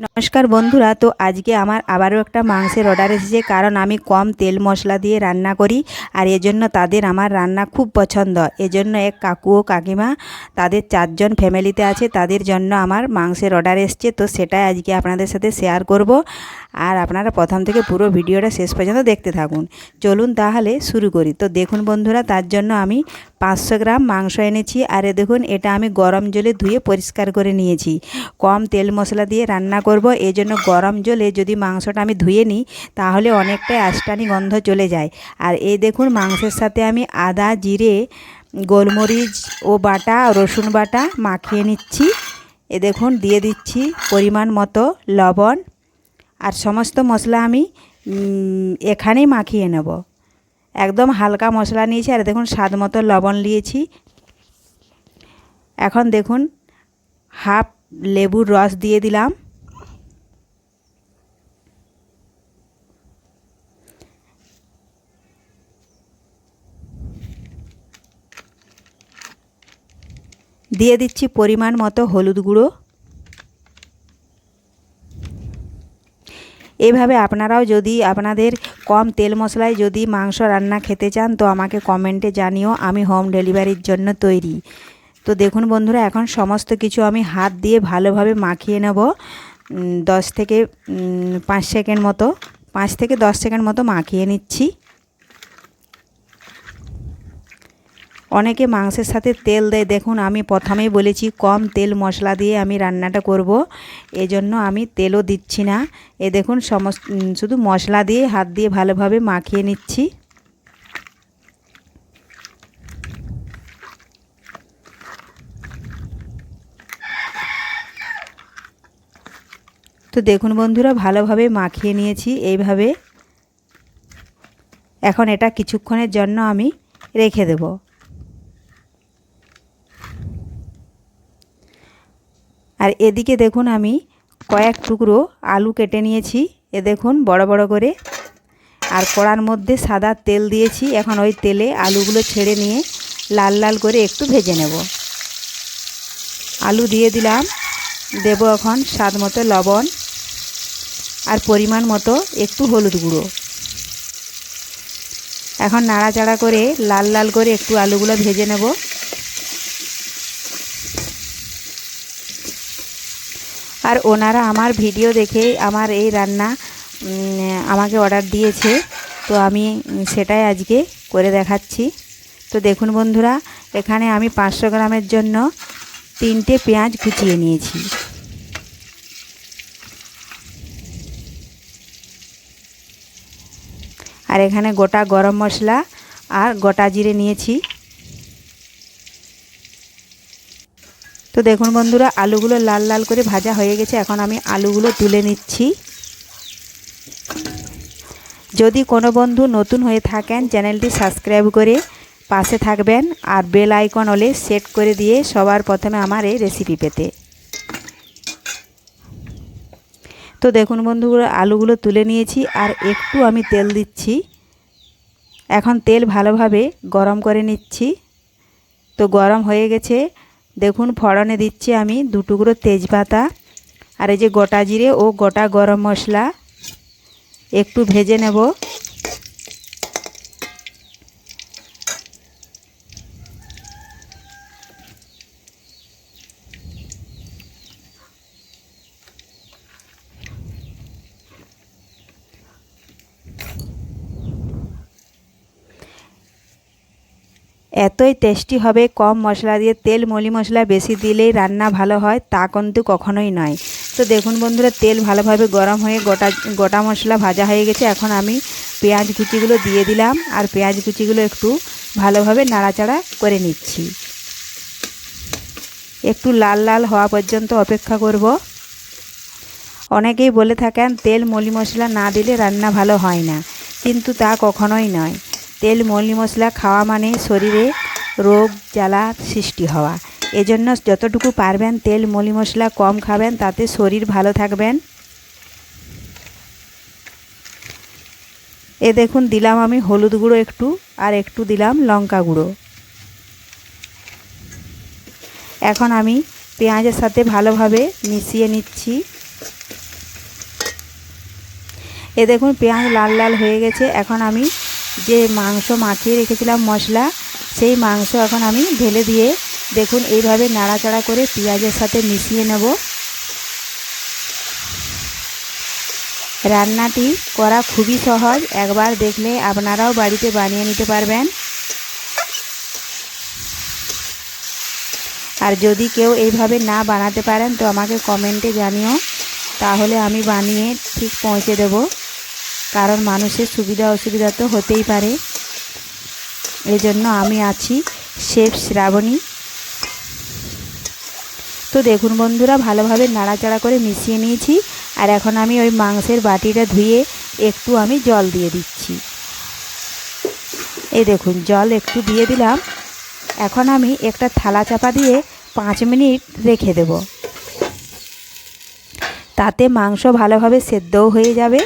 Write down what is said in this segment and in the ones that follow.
নমস্কার বন্ধুরা, তো আজকে আমার আবারও একটা মাংসের অর্ডার এসেছে। কারণ আমি কম তেল মশলা দিয়ে রান্না করি, আর এজন্য তাদের আমার রান্না খুব পছন্দ। এজন্য এক কাকু ও কাকিমা, তাদের 4 জন ফ্যামিলিতে আছে, তাদের জন্য আমার মাংসের অর্ডার এসছে। তো সেটাই আজকে আপনাদের সাথে শেয়ার করব, আর আপনারা প্রথম থেকে পুরো ভিডিওটা শেষ পর্যন্ত দেখতে থাকুন। চলুন তাহলে শুরু করি। তো দেখুন বন্ধুরা, তার জন্য আমি 500 গ্রাম মাংস এনেছি। আর দেখুন, এটা আমি গরম জলে ধুয়ে পরিষ্কার করে নিয়েছি। কম তেল মশলা দিয়ে রান্না করব, এই জন্য গরম জলে যদি মাংসটা আমি ধুয়ে নিই তাহলে অনেকটাই আষ্টানি গন্ধ চলে যায়। আর এই দেখুন, মাংসের সাথে আমি আদা, জিরে, গোলমরিচ ও বাটা, রসুন বাটা মাখিয়ে নিচ্ছি। এ দেখুন, দিয়ে দিচ্ছি পরিমাণ মতো লবণ। আর সমস্ত মশলা আমি এখানেই মাখিয়ে নেব। একদম হালকা মশলা নিয়েছি। আর দেখুন, স্বাদ মতো লবণ নিয়েছি। এখন দেখুন, হাফ লেবুর রস দিয়ে দিলাম। দিয়ে দিচ্ছি পরিমাণ মতো হলুদ গুঁড়ো। এইভাবে আপনারাও যদি আপনাদের কম তেল মশলায় যদি মাংস রান্না খেতে চান, তো আমাকে কমেন্টে জানিও, আমি হোম ডেলিভারির জন্য তৈরি। তো দেখুন বন্ধুরা, এখন সমস্ত কিছু আমি হাত দিয়ে ভালোভাবে মাখিয়ে নেব। 10 থেকে 5 সেকেন্ড মতো, 5 থেকে 10 সেকেন্ড মতো মাখিয়ে নিচ্ছি। অনেকে মাংসের সাথে তেল দেয়, দেখুন আমি প্রথমেই বলেছি কম তেল মশলা দিয়ে আমি রান্নাটা করব, এজন্য আমি তেলও দিচ্ছি না। এ দেখুন, শুধু মশলা দিয়ে হাত দিয়ে ভালোভাবে মাখিয়ে নিচ্ছি। তো দেখুন বন্ধুরা, ভালোভাবে মাখিয়ে নিয়েছি এইভাবে। এখন এটা কিছুক্ষণের জন্য আমি রেখে দেব। আর এদিকে দেখুন, আমি কয়েক টুকরো আলু কেটে নিয়েছি, এ দেখুন বড় বড় করে। আর কড়ার মধ্যে সাদা তেল দিয়েছি। এখন ওই তেলে আলুগুলো ছেড়ে নিয়ে লাল লাল করে একটু ভেজে নেব। আলু দিয়ে দিলাম, দেব এখন স্বাদ মতো লবণ আর পরিমাণ মতো একটু হলুদ গুঁড়ো। এখন নাড়াচাড়া করে লাল লাল করে একটু আলুগুলো ভেজে নেব। আর ওনারা আমার ভিডিও দেখে আমার এই রান্না আমাকে অর্ডার দিয়েছে, তো আমি সেটাই আজকে করে দেখাচ্ছি। তো দেখুন বন্ধুরা, এখানে আমি 500 গ্রামের জন্য 3টে পেঁয়াজ কুচিয়ে নিয়েছি। আর এখানে গোটা গরম মশলা আর গোটা জিরে নিয়েছি। তো দেখুন বন্ধুরা, আলুগুলো লাল লাল করে ভাজা হয়ে গেছে। এখন আমি আলুগুলো তুলে নিচ্ছি। যদি কোনো বন্ধু নতুন হয়ে থাকেন, চ্যানেলটি সাবস্ক্রাইব করে পাশে থাকবেন, আর বেল আইকন হলে সেট করে দিয়ে সবার প্রথমে আমার এই রেসিপি পেতে। তো দেখুন বন্ধুগুলো, আলুগুলো তুলে নিয়েছি। আর একটু আমি তেল দিচ্ছি। এখন তেল ভালোভাবে গরম করে নিচ্ছি। তো গরম হয়ে গেছে। দেখুন, ফোড়নে দিচ্ছি আমি 2 টুকরো তেজপাতা, আর এই যে গোটা জিরে ও গোটা গরম মশলা একটু ভেজে নেব। এতই টেস্টি হবে কম মশলা দিয়ে। তেল মলি মশলা বেশি দিলেই রান্না ভালো হয়, তা কিন্তু কখনোই নয়। তো দেখুন বন্ধুরা, তেল ভালোভাবে গরম হয়ে গোটা মশলা ভাজা হয়ে গেছে। এখন আমি পেঁয়াজ কুচিগুলো দিয়ে দিলাম, আর পেঁয়াজ কুচিগুলো একটু ভালোভাবে নাড়াচাড়া করে নিচ্ছি। একটু লাল লাল হওয়া পর্যন্ত অপেক্ষা করব। অনেকেই বলে থাকেন তেল মলি মশলা না দিলে রান্না ভালো হয় না, কিন্তু তা কখনোই নয়। তেল মলি মশলা খাওয়া মানে শরীরে রোগ জ্বালার সৃষ্টি হওয়া। এজন্য যতটুকু পারবেন তেল মলি মশলা কম খাবেন, তাতে শরীর ভালো থাকবেন। এ দেখুন, দিলাম আমি হলুদ গুঁড়ো একটু, আর একটু দিলাম লঙ্কা গুঁড়ো। এখন আমি পেঁয়াজের সাথে ভালোভাবে মিশিয়ে নিচ্ছি। এ দেখুন পেঁয়াজ লাল লাল হয়ে গেছে। এখন আমি যে মাংস মাখিয়ে রেখেছিলাম মশলা, সেই মাংস এখন আমি ঢেলে দিয়ে দেখুন এইভাবে নাড়াচাড়া করে পেঁয়াজের সাথে মিশিয়ে নেব। রান্নাটি করা খুবই সহজ, একবার দেখলে আপনারাও বাড়িতে বানিয়ে নিতে পারবেন। আর যদি কেউ এইভাবে না বানাতে পারেন তো আমাকে কমেন্টে জানিও, তাহলে আমি বানিয়ে ঠিক পৌঁছে দেব, কারণ মানুষের সুবিধা অসুবিধা তো হতেই পারে। এজন্য আমি আছি শেফ শ্রাবণী। তো দেখুন বন্ধুরা, ভালোভাবে নাড়াচাড়া করে মিশিয়ে নিয়েছি। আর এখন আমি ওই মাংসের বাটিটা ধুয়ে একটু আমি জল দিয়ে দিচ্ছি। এই দেখুন জল একটু দিয়ে দিলাম। এখন আমি একটা থালা চাপা দিয়ে 5 মিনিট রেখে দেব, তাতে মাংস ভালোভাবে সেদ্ধও হয়ে যাবে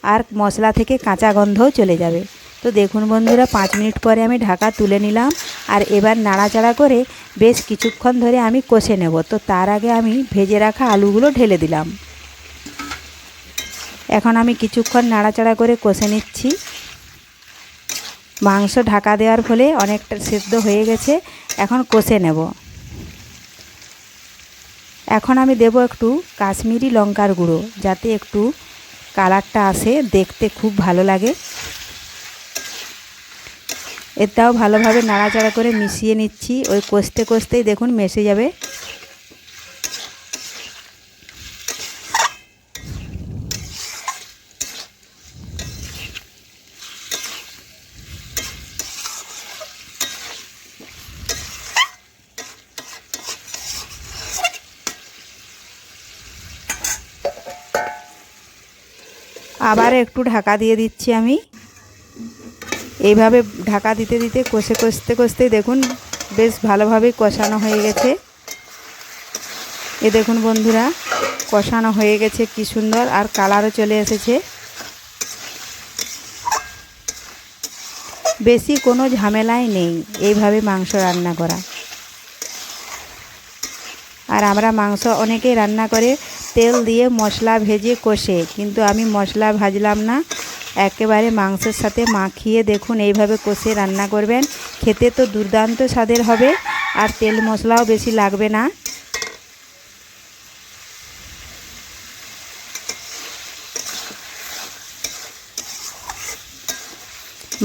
আর মশলা থেকে কাঁচা গন্ধও চলে যাবে। তো দেখুন বন্ধুরা, 5 মিনিট পরে আমি ঢাকা তুলে নিলাম। আর এবার নাড়াচাড়া করে বেশ কিছুক্ষণ ধরে আমি কষে নেব। তো তার আগে আমি ভেজে রাখা আলুগুলো ঢেলে দিলাম। এখন আমি কিছুক্ষণ নাড়াচাড়া করে কষে নিচ্ছি। মাংস ঢাকা দেওয়ার ফলে অনেকটা সেদ্ধ হয়ে গেছে, এখন কষে নেব। এখন আমি দেব একটু কাশ্মীরি লঙ্কার গুঁড়ো, যাতে একটু কালারটা আসে, দেখতে খুব ভালো লাগে। এটাও ভালোভাবে নাড়াচাড়া করে মিশিয়ে নিচ্ছি। ওই কষতে কষতেই দেখুন মিশে যাবে। আবার একটু ঢাকা দিয়ে দিচ্ছি আমি। এইভাবে ঢাকা দিতে দিতে কষতে কষতেই দেখুন বেশ ভালোভাবে কষানো হয়ে গেছে। এ দেখুন বন্ধুরা, কষানো হয়ে গেছে কি সুন্দর, আর কালারও চলে এসেছে। বেশি কোনো ঝামেলাই নেই এইভাবে মাংস রান্না করা। আর আমরা মাংস অনেকেই রান্না করে তেল দিয়ে মশলা ভেজে কষে, কিন্তু আমি মশলা ভাজলাম না, একেবারে মাংসের সাথে মাখিয়ে দেখুন এইভাবে কষে রান্না করবেন। খেতে তো দুর্দান্ত স্বাদের হবে, আর তেল মশলাও বেশি লাগবে না।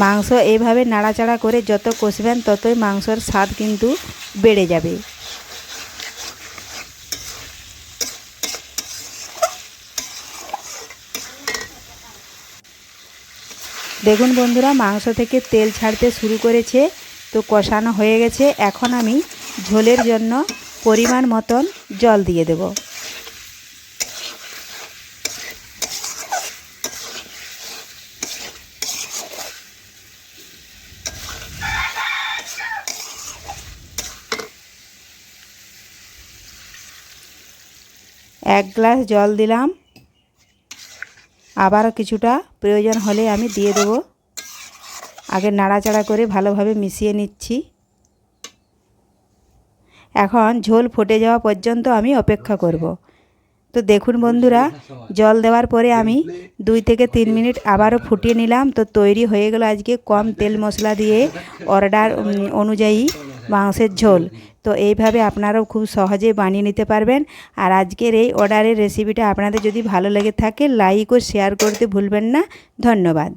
মাংস এইভাবে নাড়াচাড়া করে যত কষবেন ততই মাংসর স্বাদ কিন্তু বেড়ে যাবে। দেখুন বন্ধুরা, মাংস থেকে তেল ছাড়তে শুরু করেছে, তো কষানো হয়ে গেছে। এখন আমি ঝোলের জন্য পরিমাণ মতন জল দিয়ে দেব। এক গ্লাস জল দিলাম, আবারও কিছুটা প্রয়োজন হলে আমি দিয়ে দেব। আগে নাড়াচাড়া করে ভালোভাবে মিশিয়ে নিচ্ছি। এখন ঝোল ফুটে যাওয়া পর্যন্ত আমি অপেক্ষা করব। তো দেখুন বন্ধুরা, জল দেওয়ার পরে আমি 2 থেকে 3 মিনিট আবারও ফুটিয়ে নিলাম। তো তৈরি হয়ে গেল আজকে কম তেল মশলা দিয়ে অর্ডার অনুযায়ী মাংসের ঝোল। তো এইভাবে আপনারাও খুব সহজে বানিয়ে নিতে পারবেন। আর আজকের এই অর্ডারের রেসিপিটা আপনাদের যদি ভালো লেগে থাকে, লাইক ও শেয়ার করতে ভুলবেন না। ধন্যবাদ।